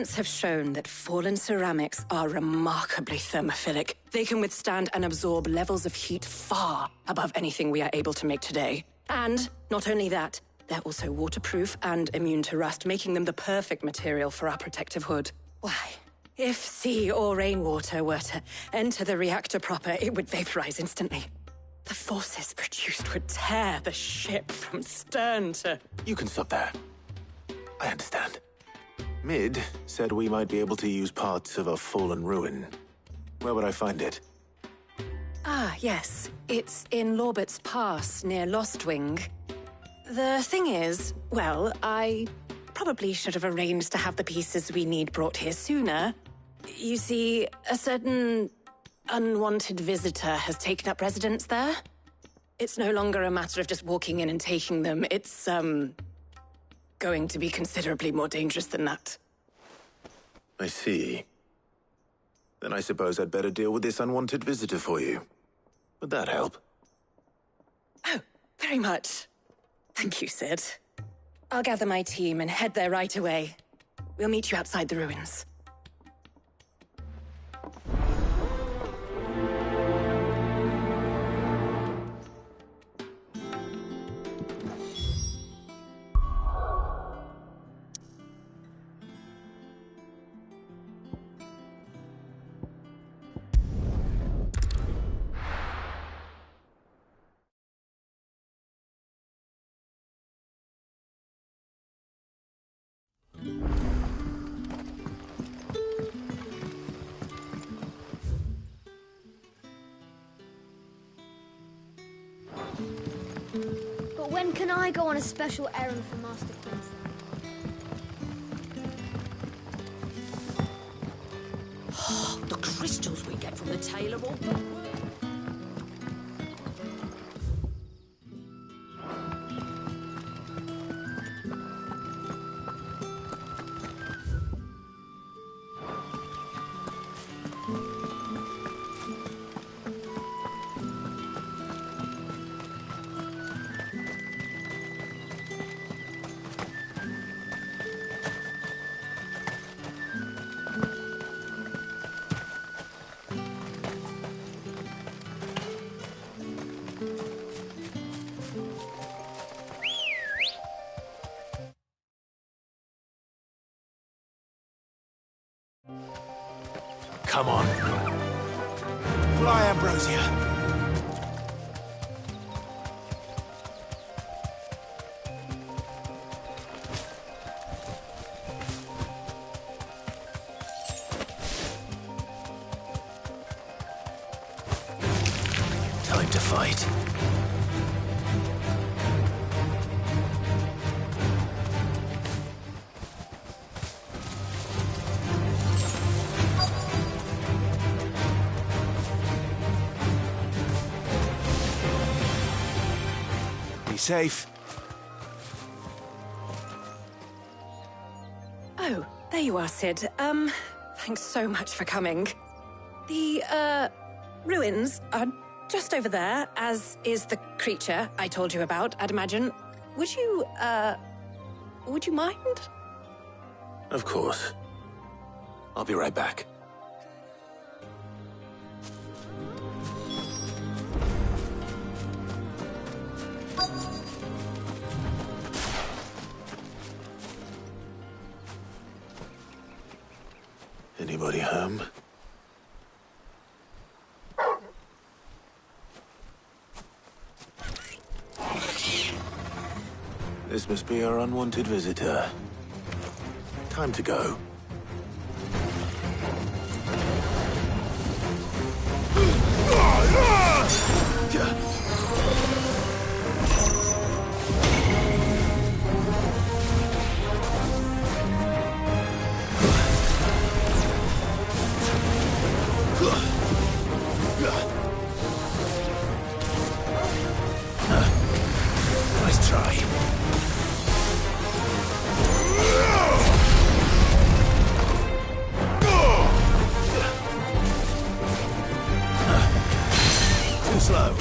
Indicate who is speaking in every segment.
Speaker 1: experiments have shown that fallen ceramics are remarkably thermophilic. They can withstand and absorb levels of heat far above anything we are able to make today. And not only that, they're also waterproof and immune to rust, making them the perfect material for our protective hood. Why, if sea or rainwater were to enter the reactor proper, it would vaporize instantly. The forces produced would tear the ship from stern to...
Speaker 2: You can stop there. I understand. Mid said we might be able to use parts of a fallen ruin. Where would I find it?
Speaker 1: Ah, yes. It's in Lorbert's Pass, near Lostwing. The thing is, well, I probably should have arranged to have the pieces we need brought here sooner. You see, a certain unwanted visitor has taken up residence there. It's no longer a matter of just walking in and taking them. It's, going to be considerably more dangerous than that.
Speaker 2: I see. Then I suppose I'd better deal with this unwanted visitor for you. Would that help?
Speaker 1: Oh, very much. Thank you, Sid. I'll gather my team and head there right away. We'll meet you outside the ruins.
Speaker 3: But when can I go on a special errand for Master Quincy?
Speaker 4: The crystals we get from the tailor all...
Speaker 2: Come on. Fly, Ambrosia. Time to fight. Safe.
Speaker 1: Oh, there you are, Sid. Thanks so much for coming. The, ruins are just over there, as is the creature I told you about, I'd imagine. Would you mind?
Speaker 2: Of course. I'll be right back. Anybody home? This must be our unwanted visitor. Time to go. Nice try. Too slow.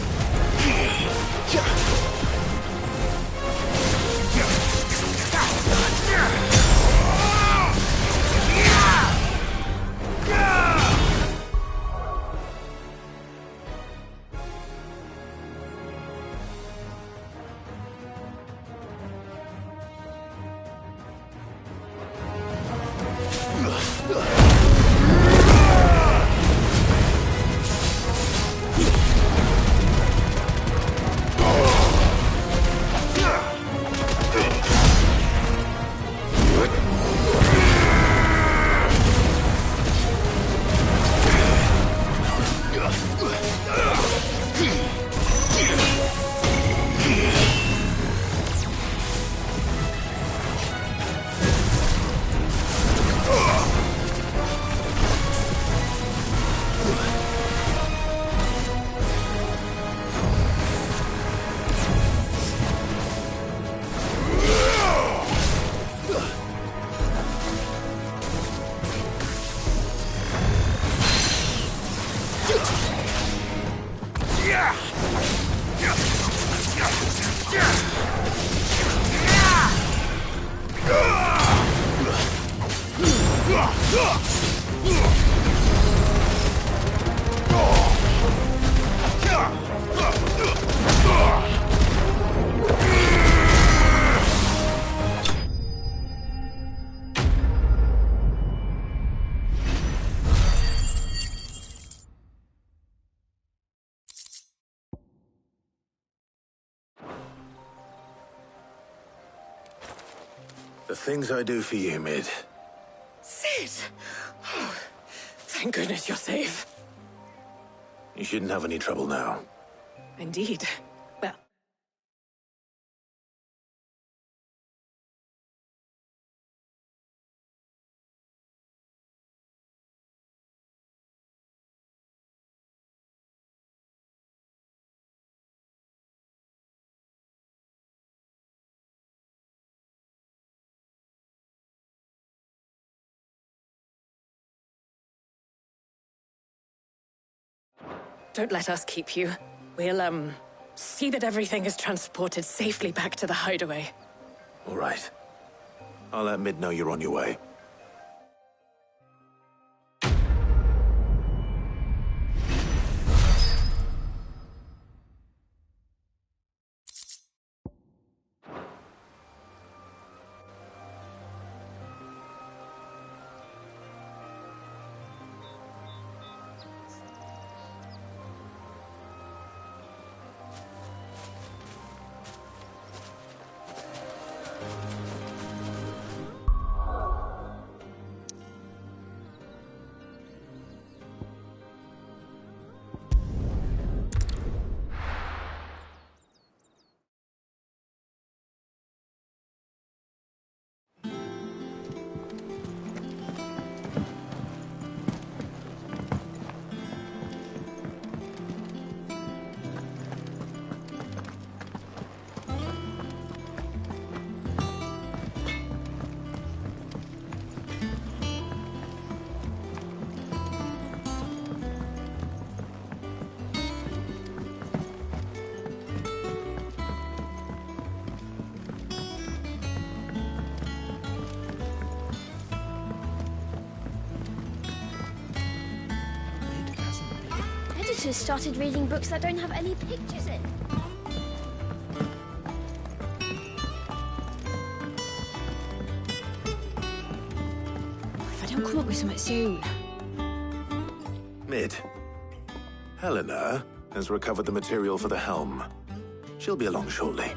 Speaker 2: The things I do for you, Mid.
Speaker 1: Sid! Oh, thank goodness you're safe.
Speaker 2: You shouldn't have any trouble now.
Speaker 1: Indeed. Well... Don't let us keep you. We'll, see that everything is transported safely back to the hideaway.
Speaker 2: All right. I'll let Mid know you're on your way.
Speaker 3: Editors started reading books that don't have any pictures in.
Speaker 4: If I don't come up with something soon.
Speaker 2: Mid. Helena has recovered the material for the helm. She'll be along shortly.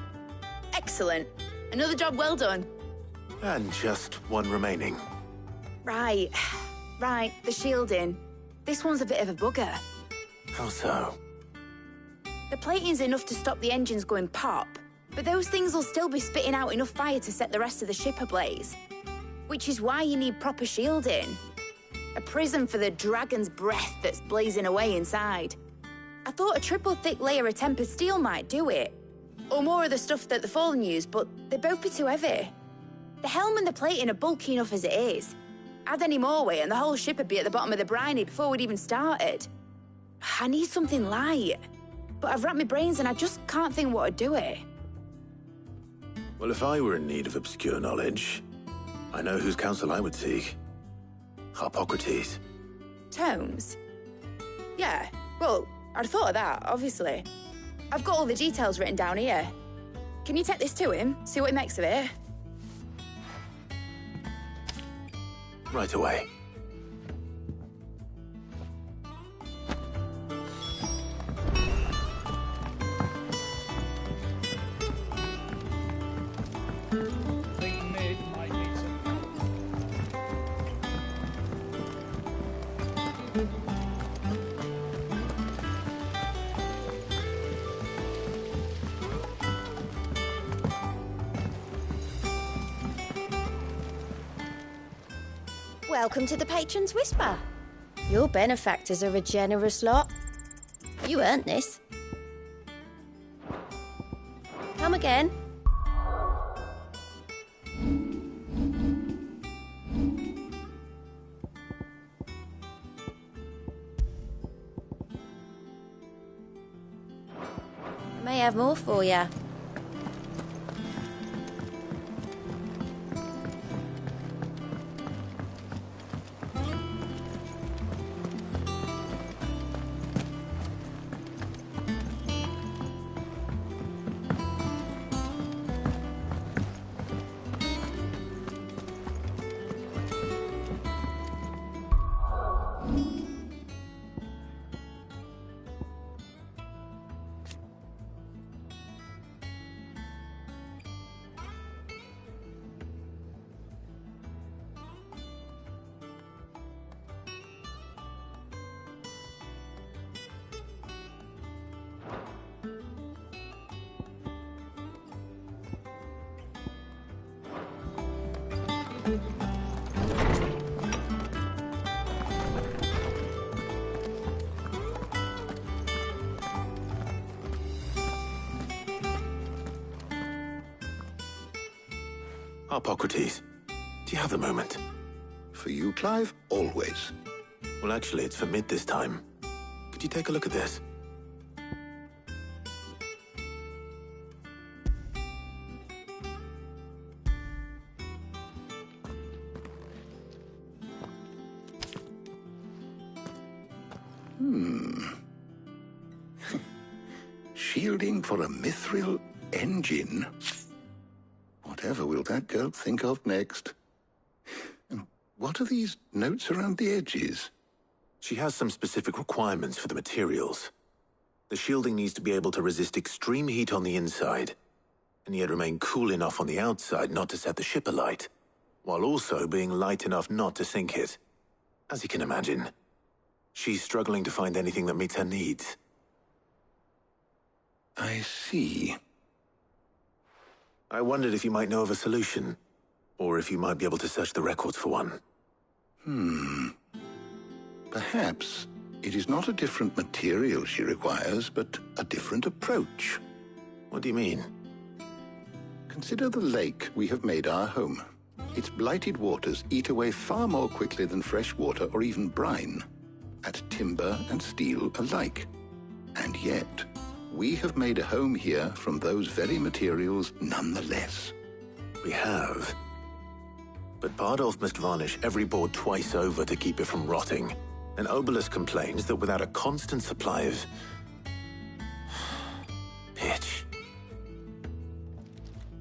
Speaker 5: Excellent. Another job well done.
Speaker 2: And just one remaining.
Speaker 5: Right. Right, the shielding. This one's a bit of a bugger.
Speaker 2: How so?
Speaker 5: The plating's enough to stop the engines going pop, but those things will still be spitting out enough fire to set the rest of the ship ablaze. Which is why you need proper shielding. A prison for the dragon's breath that's blazing away inside. I thought a triple thick layer of tempered steel might do it. Or more of the stuff that the Fallen use, but they'd both be too heavy. The helm and the plating are bulky enough as it is. Add any more weight and the whole ship would be at the bottom of the briny before we'd even started. I need something light. But I've racked my brains and I just can't think what would do it.
Speaker 2: Well, if I were in need of obscure knowledge, I know whose counsel I would seek. Harpocrates.
Speaker 5: Tomes? Yeah, well, I'd thought of that, obviously. I've got all the details written down here. Can you take this to him, see what he makes of it?
Speaker 2: Right away.
Speaker 6: Welcome to the Patron's Whisper. Your benefactors are a generous lot. You earned this. Come again. I may have more for you.
Speaker 2: Harpocrates, do you have a moment?
Speaker 7: For you, Clive, always.
Speaker 2: Well, actually, it's for Mid this time. Could you take a look at this?
Speaker 7: Shielding for a mithril engine? Whatever will that girl think of next? And what are these notes around the edges?
Speaker 2: She has some specific requirements for the materials. The shielding needs to be able to resist extreme heat on the inside, and yet remain cool enough on the outside not to set the ship alight, while also being light enough not to sink it. As you can imagine, she's struggling to find anything that meets her needs.
Speaker 7: I see.
Speaker 2: I wondered if you might know of a solution, or if you might be able to search the records for one.
Speaker 7: Perhaps it is not a different material she requires, but a different approach.
Speaker 2: What do you mean?
Speaker 7: Consider the lake we have made our home. Its blighted waters eat away far more quickly than fresh water or even brine, at timber and steel alike. And yet, we have made a home here from those very materials nonetheless.
Speaker 2: We have. But Bardolph must varnish every board twice over to keep it from rotting. And Obelus complains that without a constant supply of pitch.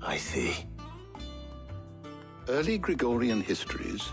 Speaker 2: I see.
Speaker 7: Early Gregorian histories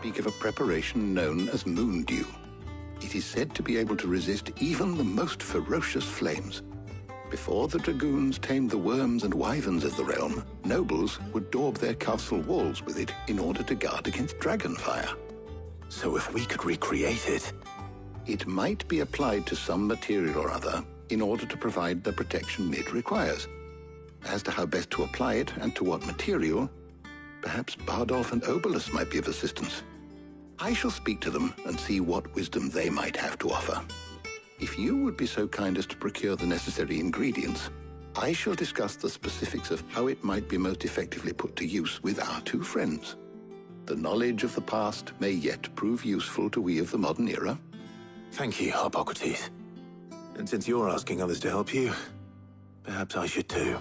Speaker 7: speak of a preparation known as moon dew. It is said to be able to resist even the most ferocious flames. Before the dragoons tamed the worms and wyverns of the realm, nobles would daub their castle walls with it in order to guard against dragon fire.
Speaker 2: So if we could recreate it...
Speaker 7: It might be applied to some material or other in order to provide the protection Mid requires. As to how best to apply it and to what material, perhaps Bardolph and Obolus might be of assistance. I shall speak to them and see what wisdom they might have to offer. If you would be so kind as to procure the necessary ingredients, I shall discuss the specifics of how it might be most effectively put to use with our two friends. The knowledge of the past may yet prove useful to we of the modern era.
Speaker 2: Thank you, Hippocrates. And since you're asking others to help you, perhaps I should too.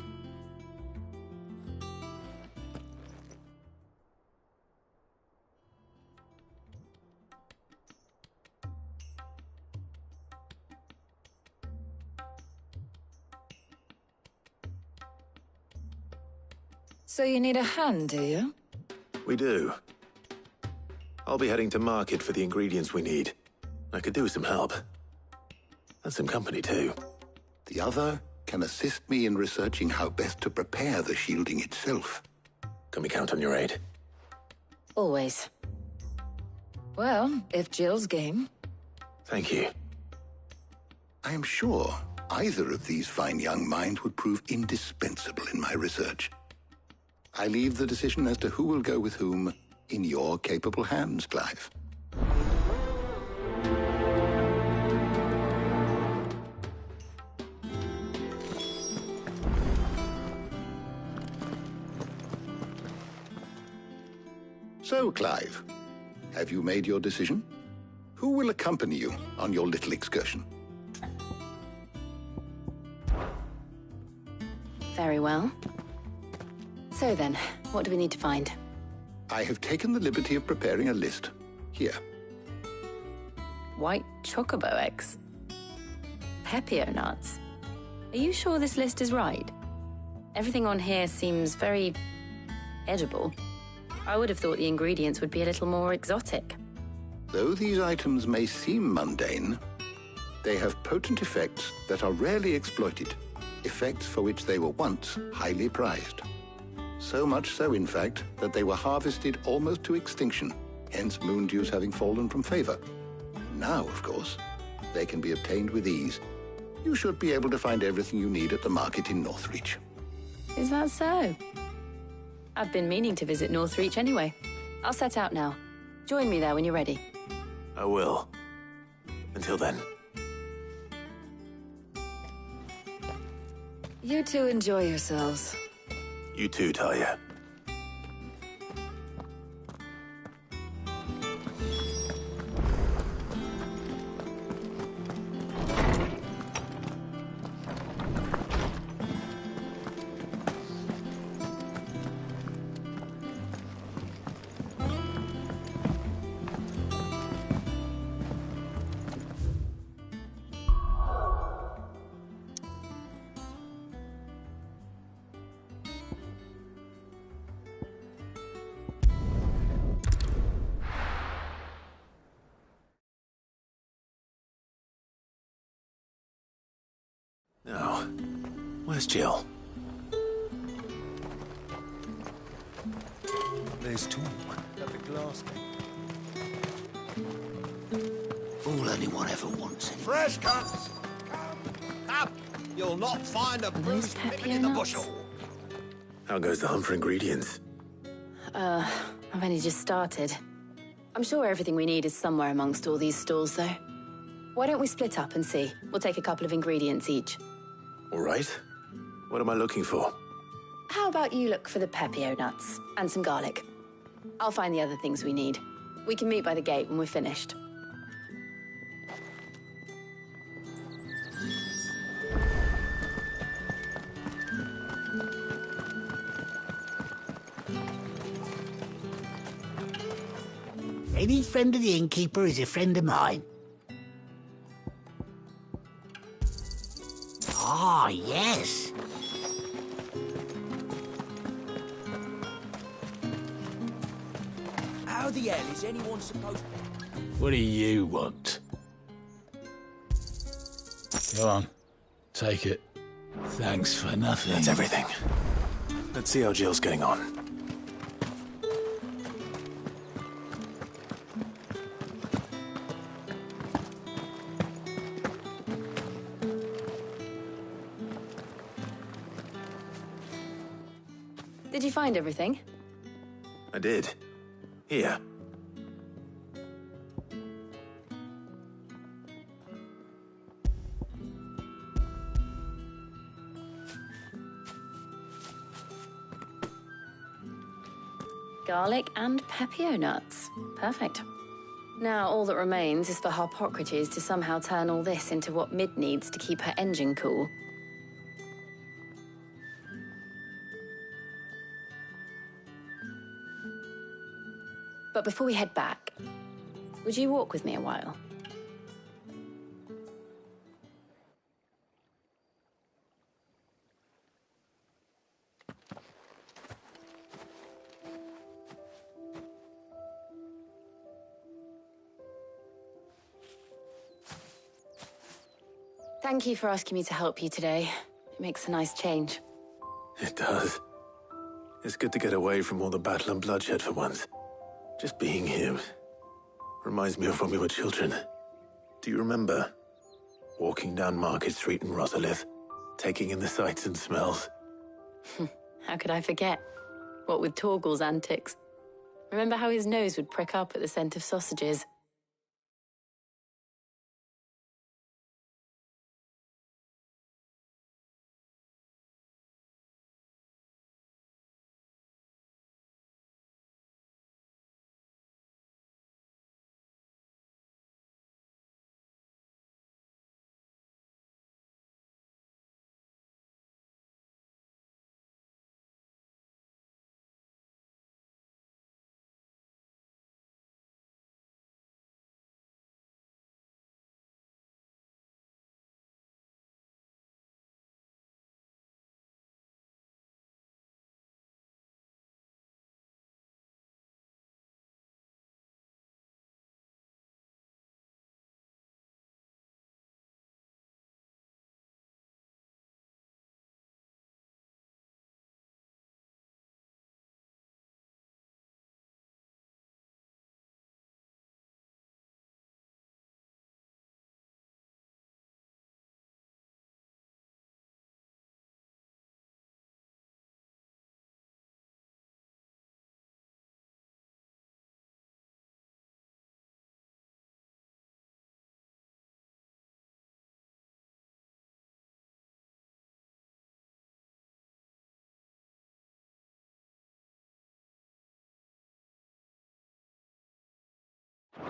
Speaker 4: So you need a hand, do you?
Speaker 2: We do. I'll be heading to market for the ingredients we need. I could do with some help. And some company, too.
Speaker 7: The other can assist me in researching how best to prepare the shielding itself.
Speaker 2: Can we count on your aid?
Speaker 6: Always.
Speaker 4: Well, if Jill's game.
Speaker 2: Thank you.
Speaker 7: I am sure either of these fine young minds would prove indispensable in my research. I leave the decision as to who will go with whom in your capable hands, Clive. So, Clive, have you made your decision? Who will accompany you on your little excursion?
Speaker 6: Very well. So then, what do we need to find?
Speaker 7: I have taken the liberty of preparing a list. Here.
Speaker 6: White chocobo eggs. Pepio nuts. Are you sure this list is right? Everything on here seems very edible. I would have thought the ingredients would be a little more exotic.
Speaker 7: Though these items may seem mundane, they have potent effects that are rarely exploited, effects for which they were once highly prized. So much so, in fact, that they were harvested almost to extinction, hence moon dews having fallen from favor. Now, of course, they can be obtained with ease. You should be able to find everything you need at the market in Northreach.
Speaker 6: Is that so? I've been meaning to visit Northreach anyway. I'll set out now. Join me there when you're ready.
Speaker 2: I will. Until then.
Speaker 4: You two enjoy yourselves.
Speaker 2: You too, Talia. Now, where's Jill?
Speaker 8: There's talk at the glass gate.
Speaker 9: All anyone ever wants.
Speaker 8: Fresh cuts! Come! You'll not find a Bruce living in the bushel.
Speaker 2: How goes the hunt for ingredients?
Speaker 6: I've only just started. I'm sure everything we need is somewhere amongst all these stalls, though. Why don't we split up and see? We'll take a couple of ingredients each.
Speaker 2: All right. What am I looking for?
Speaker 6: How about you look for the pepio nuts and some garlic? I'll find the other things we need. We can meet by the gate when we're finished.
Speaker 9: Any friend of the innkeeper is a friend of mine. Ah, yes.
Speaker 10: How the hell is anyone supposed...
Speaker 11: What do you want? Go on. Take it. Thanks for nothing.
Speaker 2: That's everything. Let's see how Jill's getting on.
Speaker 6: Did you find everything?
Speaker 2: I did. Here.
Speaker 6: Garlic and pepio nuts. Perfect. Now all that remains is for Harpocrates to somehow turn all this into what Mid needs to keep her engine cool. But before we head back, would you walk with me a while? Thank you for asking me to help you today. It makes a nice change.
Speaker 2: It does. It's good to get away from all the battle and bloodshed for once. Just being here reminds me of when we were children. Do you remember? Walking down Market Street in Rosalith, taking in the sights and smells.
Speaker 6: How could I forget? What with Torgal's antics. Remember how his nose would prick up at the scent of sausages?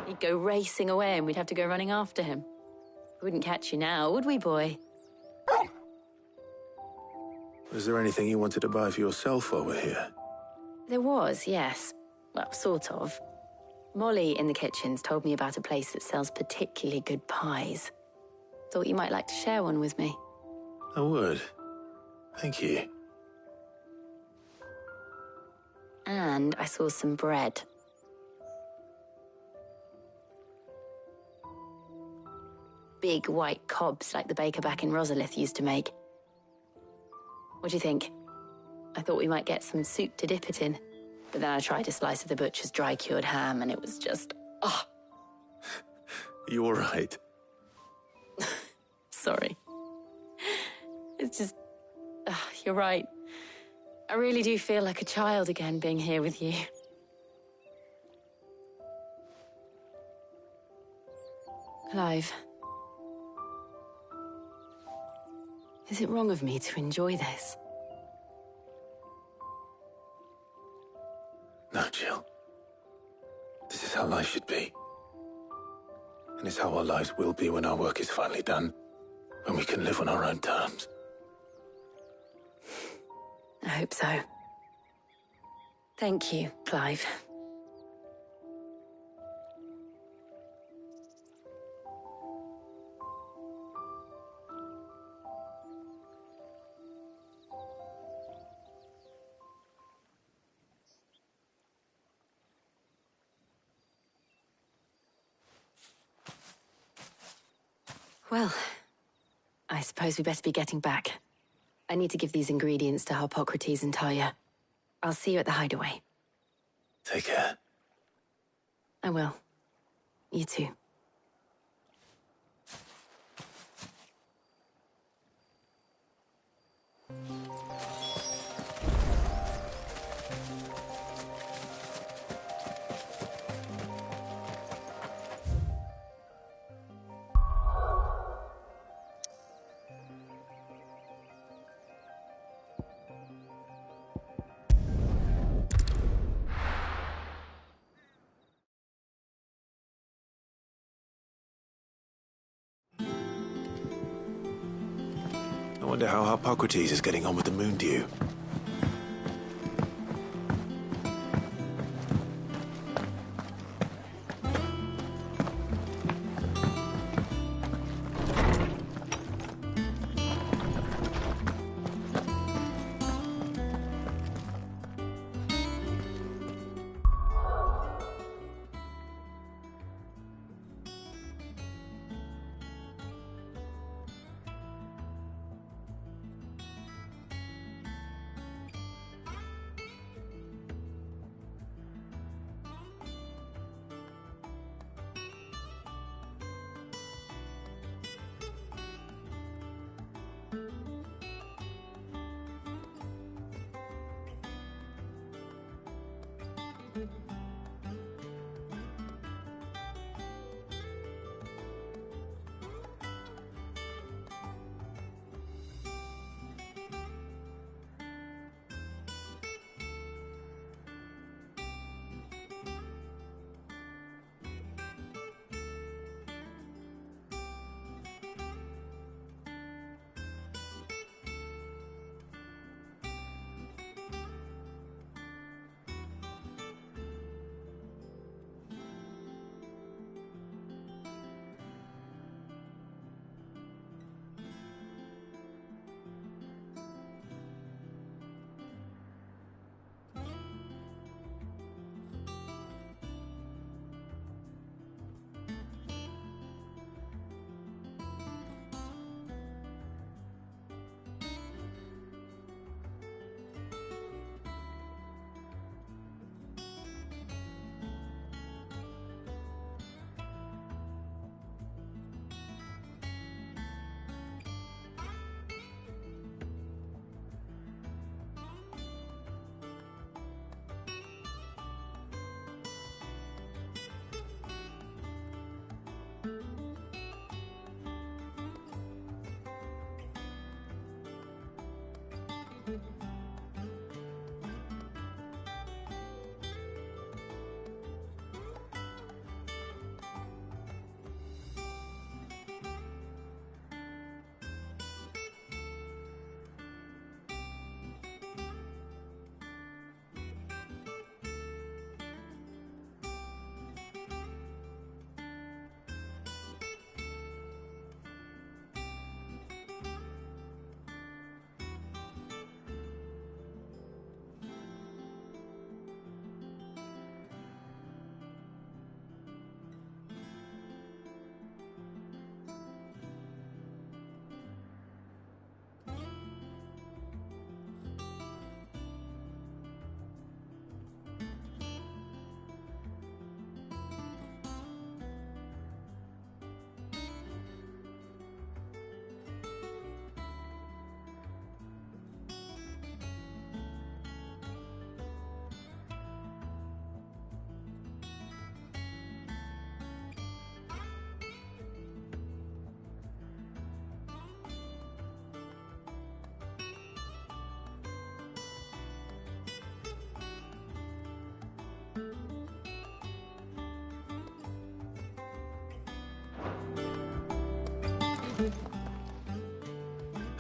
Speaker 6: He'd go racing away and we'd have to go running after him. We wouldn't catch you now, would we, boy?
Speaker 2: Was there anything you wanted to buy for yourself while we're here?
Speaker 6: There was, yes. Well, sort of. Molly in the kitchens told me about a place that sells particularly good pies. Thought you might like to share one with me.
Speaker 2: I would. Thank you.
Speaker 6: And I saw some bread. Big white cobs like the baker back in Rosalith used to make. What do you think? I thought we might get some soup to dip it in. But then I tried a slice of the butcher's dry-cured ham and it was just... oh.
Speaker 2: You all right?
Speaker 6: Sorry. It's just... you're right. I really do feel like a child again being here with you. Clive. Is it wrong of me to enjoy this?
Speaker 2: No, Jill. This is how life should be. And it's how our lives will be when our work is finally done. When we can live on our own terms.
Speaker 6: I hope so. Thank you, Clive. Well, I suppose we better be getting back. I need to give these ingredients to Harpocrates and Talia. I'll see you at the hideaway.
Speaker 2: Take care.
Speaker 6: I will. You too.
Speaker 2: I wonder how Harpocrates is getting on with the moon dew.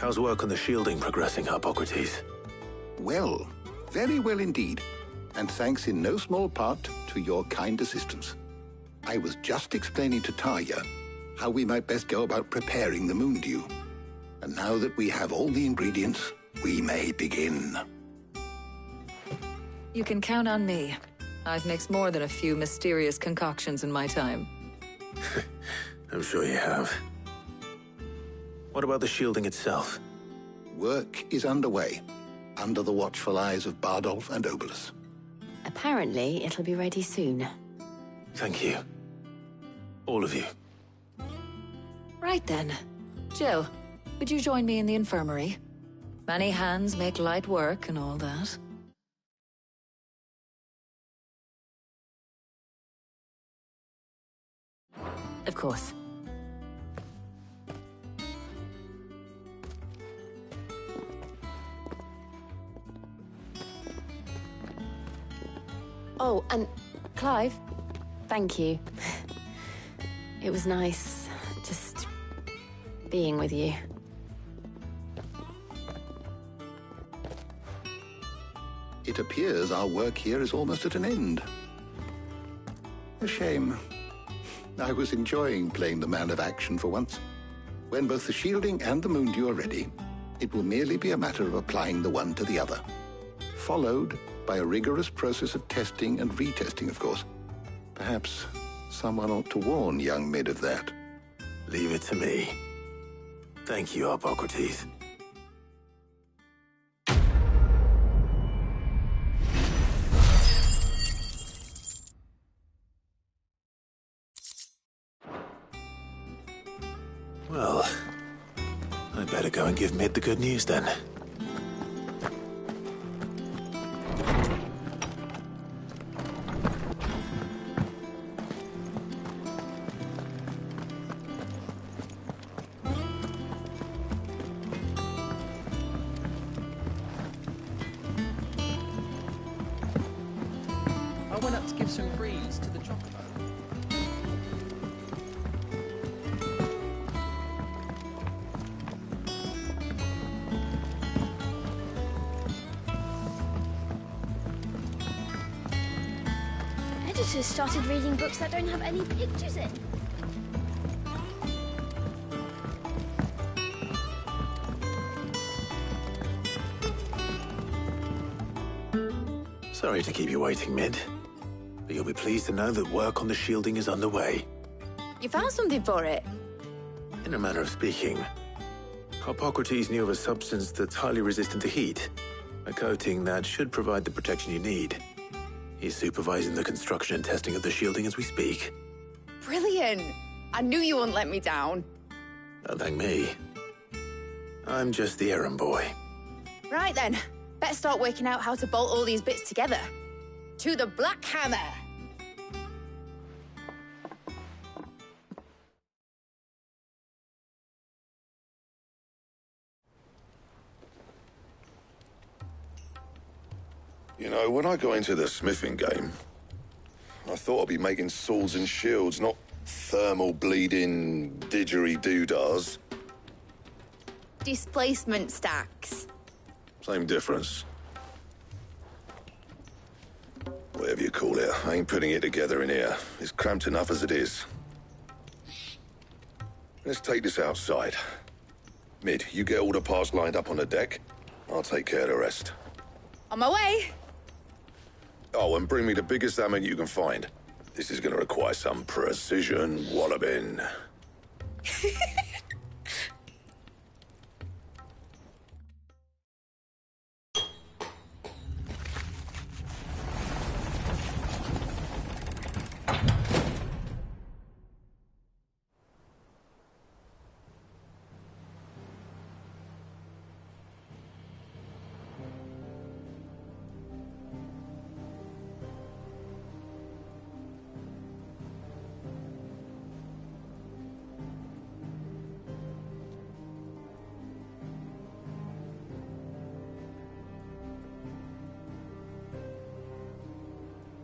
Speaker 2: How's work on the shielding progressing, Harpocrates?
Speaker 7: Well, very well indeed. And thanks in no small part to your kind assistance. I was just explaining to Talia how we might best go about preparing the moon dew. And now that we have all the ingredients, we may begin.
Speaker 12: You can count on me. I've mixed more than a few mysterious concoctions in my time.
Speaker 2: I'm sure you have. What about the shielding itself?
Speaker 7: Work is underway, under the watchful eyes of Bardolph and Obolus.
Speaker 6: Apparently, it'll be ready soon.
Speaker 2: Thank you. All of you.
Speaker 12: Right then. Jill, would you join me in the infirmary? Many hands make light work and all that.
Speaker 6: Of course. Oh, and Clive, thank you. It was nice just being with you.
Speaker 7: It appears our work here is almost at an end. A shame. I was enjoying playing the man of action for once. When both the shielding and the moondew are ready, it will merely be a matter of applying the one to the other. Followed by a rigorous process of testing and retesting, of course. Perhaps someone ought to warn young Mid of that.
Speaker 2: Leave it to me. Thank you, Hippocrates. Well, I'd better go and give Mid the good news then.
Speaker 10: I went up to give some grease to the chocobo.
Speaker 3: Editors started reading books that don't have any pictures in.
Speaker 2: Sorry to keep you waiting, Mid. But you'll be pleased to know that work on the shielding is underway.
Speaker 5: You found something for it?
Speaker 2: In a manner of speaking, Hippocrates knew of a substance that's highly resistant to heat. A coating that should provide the protection you need. He's supervising the construction and testing of the shielding as we speak.
Speaker 5: Brilliant! I knew you wouldn't let me down.
Speaker 2: Don't thank me. I'm just the errand boy.
Speaker 5: Right then, better start working out how to bolt all these bits together. To the Black Hammer!
Speaker 13: You know, when I got into the smithing game, I thought I'd be making swords and shields, not thermal bleeding didgeridoo-dahs.
Speaker 5: Displacement stacks.
Speaker 13: Same difference. Whatever you call it, I ain't putting it together in here. It's cramped enough as it is. Let's take this outside. Mid, you get all the parts lined up on the deck. I'll take care of the rest.
Speaker 5: On my way!
Speaker 13: Oh, and bring me the biggest hammer you can find. This is gonna require some precision walloping.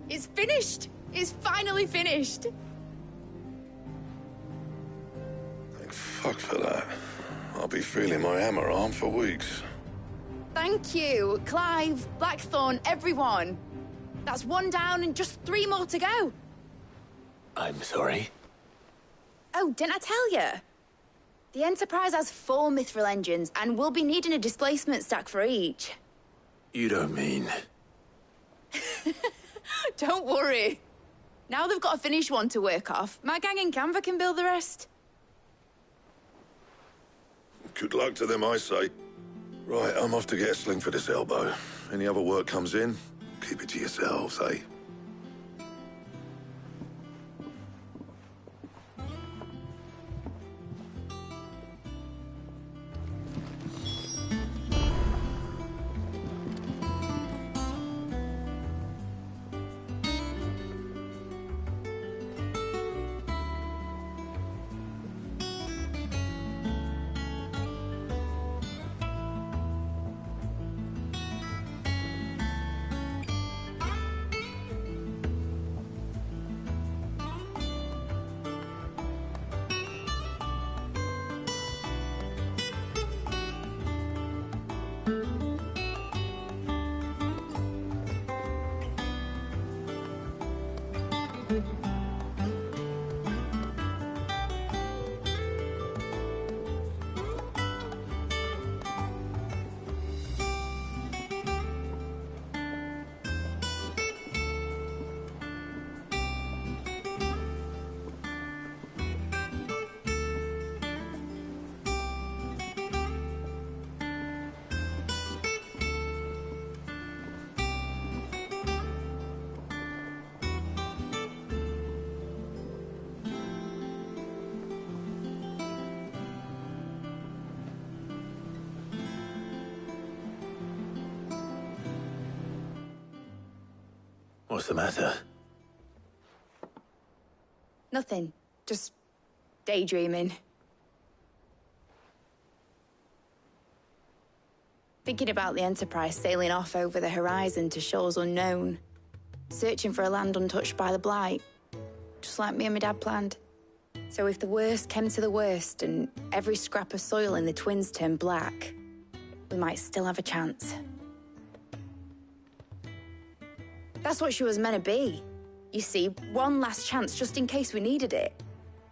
Speaker 5: It's finished! It's finally finished!
Speaker 13: Thank fuck for that. I'll be feeling my hammer arm for weeks.
Speaker 5: Thank you, Clive, Blackthorn, everyone. That's one down and just 3 more to go.
Speaker 2: I'm sorry.
Speaker 5: Oh, didn't I tell you? The Enterprise has 4 mithril engines, and we'll be needing a displacement stack for each.
Speaker 2: You don't mean...
Speaker 5: Don't worry. Now they've got a finished one to work off, my gang in Canva can build the rest.
Speaker 13: Good luck to them, I say. Right, I'm off to get a sling for this elbow. Any other work comes in, keep it to yourselves, eh?
Speaker 2: What's the matter?
Speaker 5: Nothing. Just daydreaming. Thinking about the Enterprise sailing off over the horizon to shores unknown, searching for a land untouched by the Blight, just like me and my dad planned. So if the worst came to the worst and every scrap of soil in the Twins turned black, we might still have a chance. That's what she was meant to be. You see, one last chance just in case we needed it.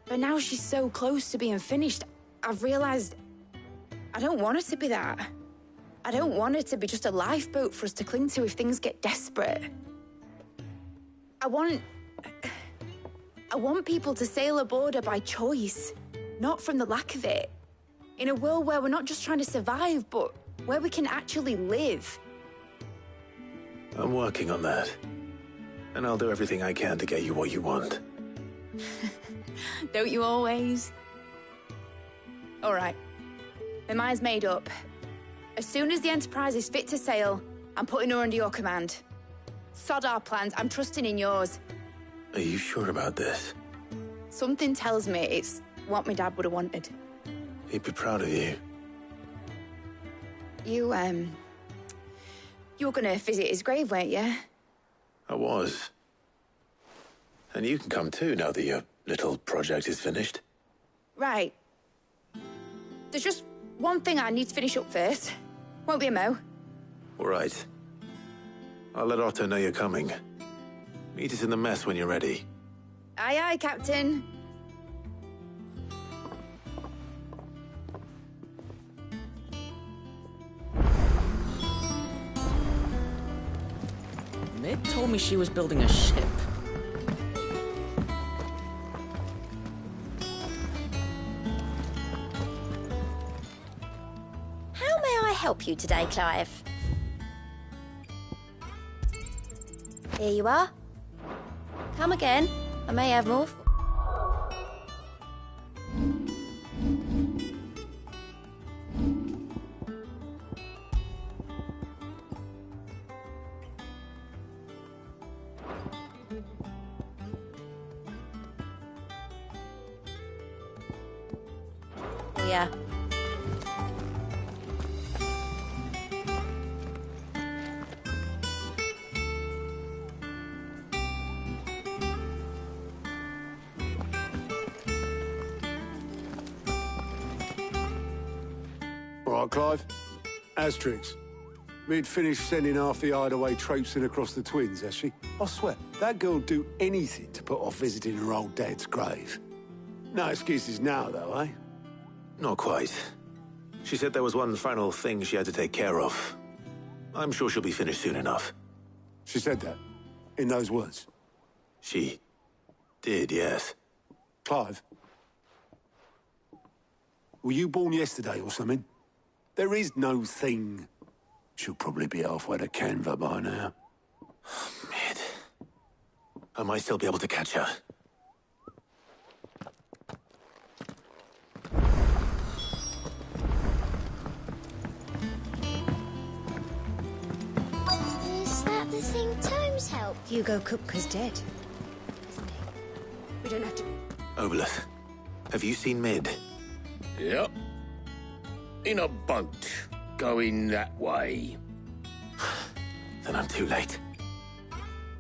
Speaker 5: But now she's so close to being finished, I've realized I don't want her to be that. I don't want her to be just a lifeboat for us to cling to if things get desperate. I want people to sail aboard her by choice, not from the lack of it. In a world where we're not just trying to survive, but where we can actually live.
Speaker 2: I'm working on that. And I'll do everything I can to get you what you want.
Speaker 5: Don't you always? All right. My mind's made up. As soon as the Enterprise is fit to sail, I'm putting her under your command. Sod our plans, I'm trusting in yours.
Speaker 2: Are you sure about this?
Speaker 5: Something tells me it's what my dad would have wanted.
Speaker 2: He'd be proud of you.
Speaker 5: You were gonna visit his grave, weren't you?
Speaker 2: I was. And you can come too, now that your little project is finished.
Speaker 5: Right. There's just one thing I need to finish up first. Won't be a mo.
Speaker 2: All right. I'll let Otto know you're coming. Meet us in the mess when you're ready.
Speaker 5: Aye, aye, Captain.
Speaker 10: Meg told me she was building a ship.
Speaker 14: How may I help you today, Clive? Here you are. Come again. I may have more. Oh, yeah.
Speaker 15: All right, Clive. Asterix. We'd finished sending half the hideaway traipsing across the Twins, has she? I swear, that girl'd do anything to put off visiting her old dad's grave. No excuses now, though, eh?
Speaker 2: Not quite. She said there was one final thing she had to take care of. I'm sure she'll be finished soon enough.
Speaker 15: She said that? In those words?
Speaker 2: She did, yes.
Speaker 15: Clive? Were you born yesterday or something? There is no thing. She'll probably be halfway to Canva by now.
Speaker 2: Mid. I might still be able to catch her.
Speaker 3: Is that the thing Tomes helped?
Speaker 4: Hugo Kupka's dead, isn't he? We don't have to...
Speaker 2: Obolus, have you seen Mid?
Speaker 11: Yep. In a boat, going that way.
Speaker 2: Then I'm too late.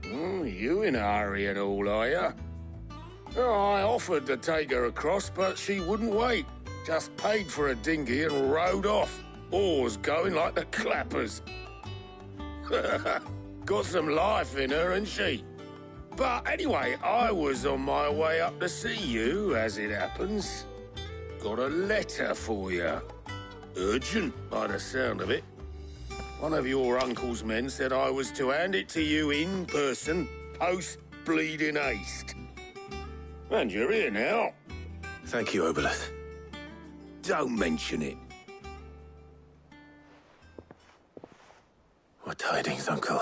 Speaker 11: You in a hurry and all, are you? Oh, I offered to take her across, but she wouldn't wait. Just paid for a dinghy and rowed off. Oars going like the clappers. Got some life in her, ain't she? But anyway, I was on my way up to see you, as it happens. Got a letter for you. Urgent, by the sound of it. One of your uncle's men said I was to hand it to you in person, post-bleeding haste. And you're here now.
Speaker 2: Thank you, Obolus.
Speaker 11: Don't mention it.
Speaker 2: What tidings, Uncle?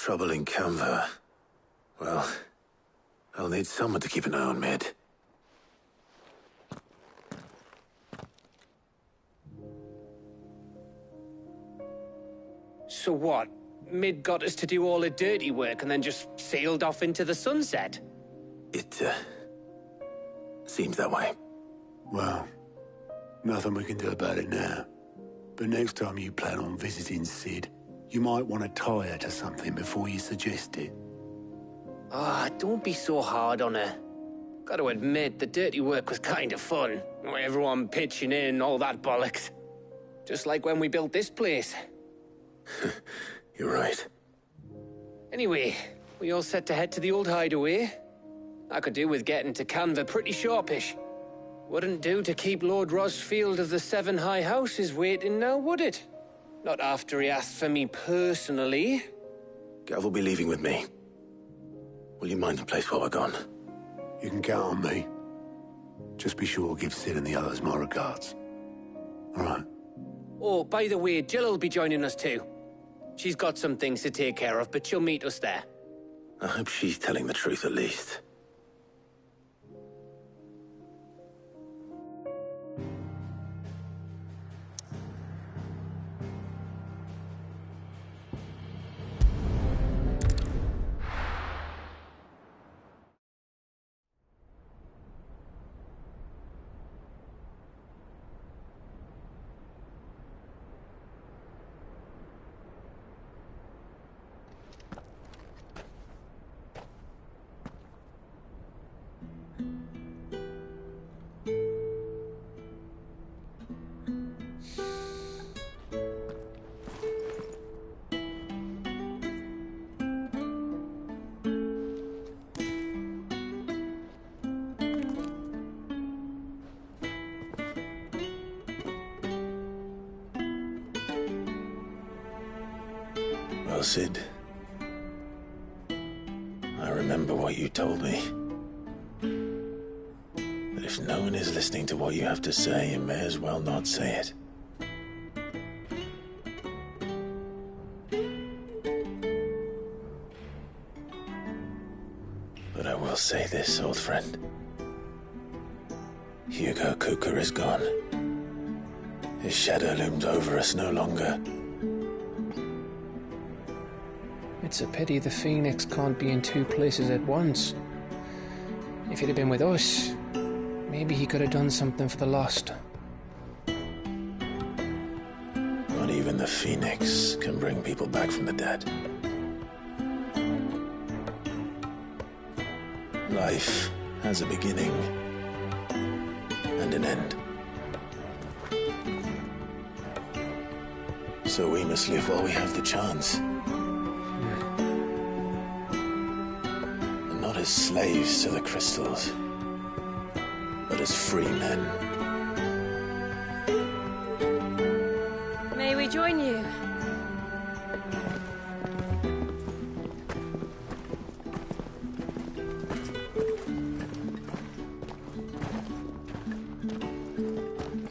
Speaker 2: trouble in Canva. Well, I'll need someone to keep an eye on Mid.
Speaker 16: So what? Mid got us to do all the dirty work and then just sailed off into the sunset?
Speaker 2: It, seems that way.
Speaker 15: Well, nothing we can do about it now. But next time you plan on visiting Sid, you might want to tie her to something before you suggest it.
Speaker 16: Ah, don't be so hard on her. Gotta admit, the dirty work was kind of fun. Everyone pitching in, all that bollocks. Just like when we built this place.
Speaker 2: You're right.
Speaker 16: Anyway, we all set to head to the old hideaway. I could do with getting to Canva pretty sharpish. Wouldn't do to keep Lord Rosfield of the Seven High Houses waiting now, would it? Not after he asked for me personally.
Speaker 2: Gav will be leaving with me. Will you mind the place while we're gone?
Speaker 15: You can count on me. Just be sure to give Sid and the others my regards. All right.
Speaker 16: Oh, by the way, Jill will be joining us too. She's got some things to take care of, but she'll meet us there.
Speaker 2: I hope she's telling the truth at least. Well, Sid, I remember what you told me. That if no one is listening to what you have to say, you may as well not say it. But I will say this, old friend. Hugo Cooker is gone. His shadow looms over us no longer.
Speaker 16: It's a pity the Phoenix can't be in two places at once. If he'd have been with us, maybe he could have done something for the lost.
Speaker 2: Not even the Phoenix can bring people back from the dead. Life has a beginning and an end. So we must live while we have the chance. Not as slaves to the crystals, but as free men.
Speaker 1: May we join you?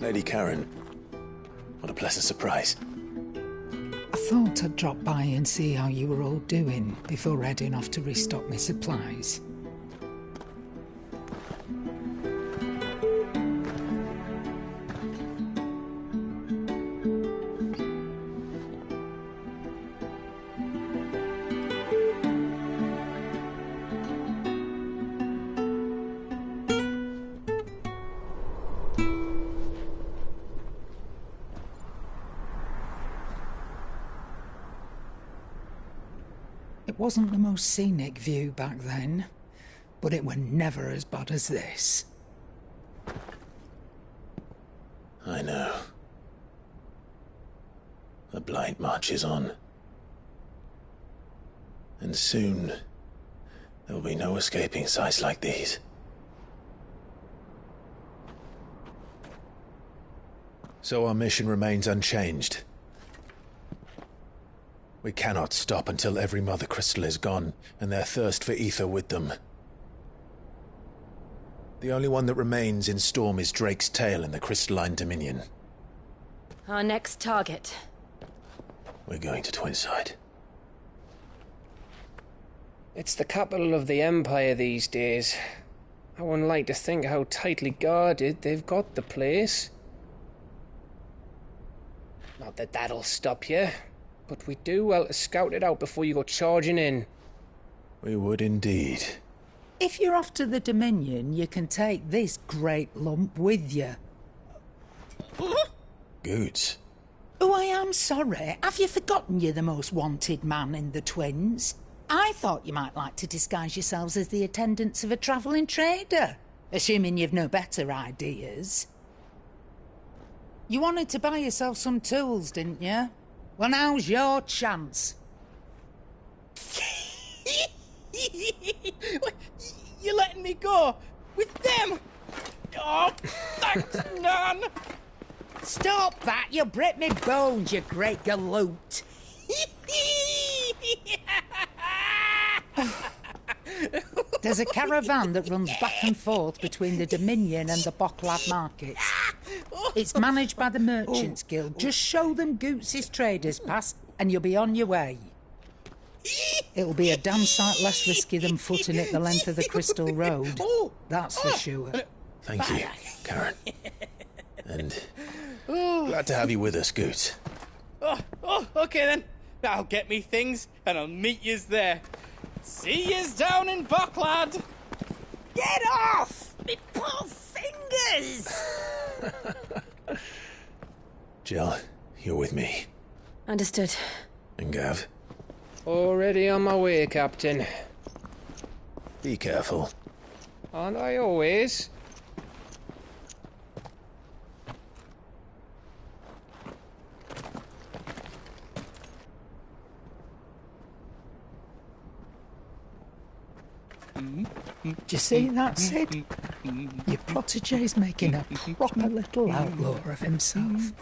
Speaker 2: Lady Karen, what a pleasant surprise.
Speaker 17: I thought I'd drop by and see how you were all doing before heading off to restock my supplies. It wasn't the most scenic view back then, but it were never as bad as this.
Speaker 2: I know. The Blight marches on. And soon, there will be no escaping sights like these. So our mission remains unchanged. We cannot stop until every Mother Crystal is gone, and their thirst for ether with them. The only one that remains in Storm is Drake's tail in the Crystalline Dominion.
Speaker 1: Our next target.
Speaker 2: We're going to Twinside.
Speaker 16: It's the capital of the Empire these days. I wouldn't like to think how tightly guarded they've got the place. Not that that'll stop you, but we'd do well to scout it out before you go charging in.
Speaker 2: We would indeed.
Speaker 17: If you're off to the Dominion, you can take this great lump with you.
Speaker 2: Goods.
Speaker 17: Oh, I am sorry. Have you forgotten you're the most wanted man in the Twins? I thought you might like to disguise yourselves as the attendants of a travelling trader, assuming you've no better ideas. You wanted to buy yourself some tools, didn't you? Well, now's your chance.
Speaker 18: You're letting me go? With them? Oh, thanks, Nan!
Speaker 17: Stop that! You'll break me bones, you great galoot! There's a caravan that runs back and forth between the Dominion and the Bocklad markets. It's managed by the Merchants Guild. Just show them Goots' traders pass and you'll be on your way. It'll be a damn sight less risky than footing it the length of the Crystal Road. That's for sure.
Speaker 2: Thank you, Karen. And glad to have you with us, Goots.
Speaker 18: Okay then. I'll get me things and I'll meet yous there. See yous down in Bocklad.
Speaker 17: Get off! Me poor fingers!
Speaker 2: Jill, you're with me.
Speaker 1: Understood.
Speaker 2: And Gav?
Speaker 16: Already on my way, Captain.
Speaker 2: Be careful.
Speaker 16: Aren't I always?
Speaker 17: Do you see that, Sid? Your protege's making a proper little outlaw of himself.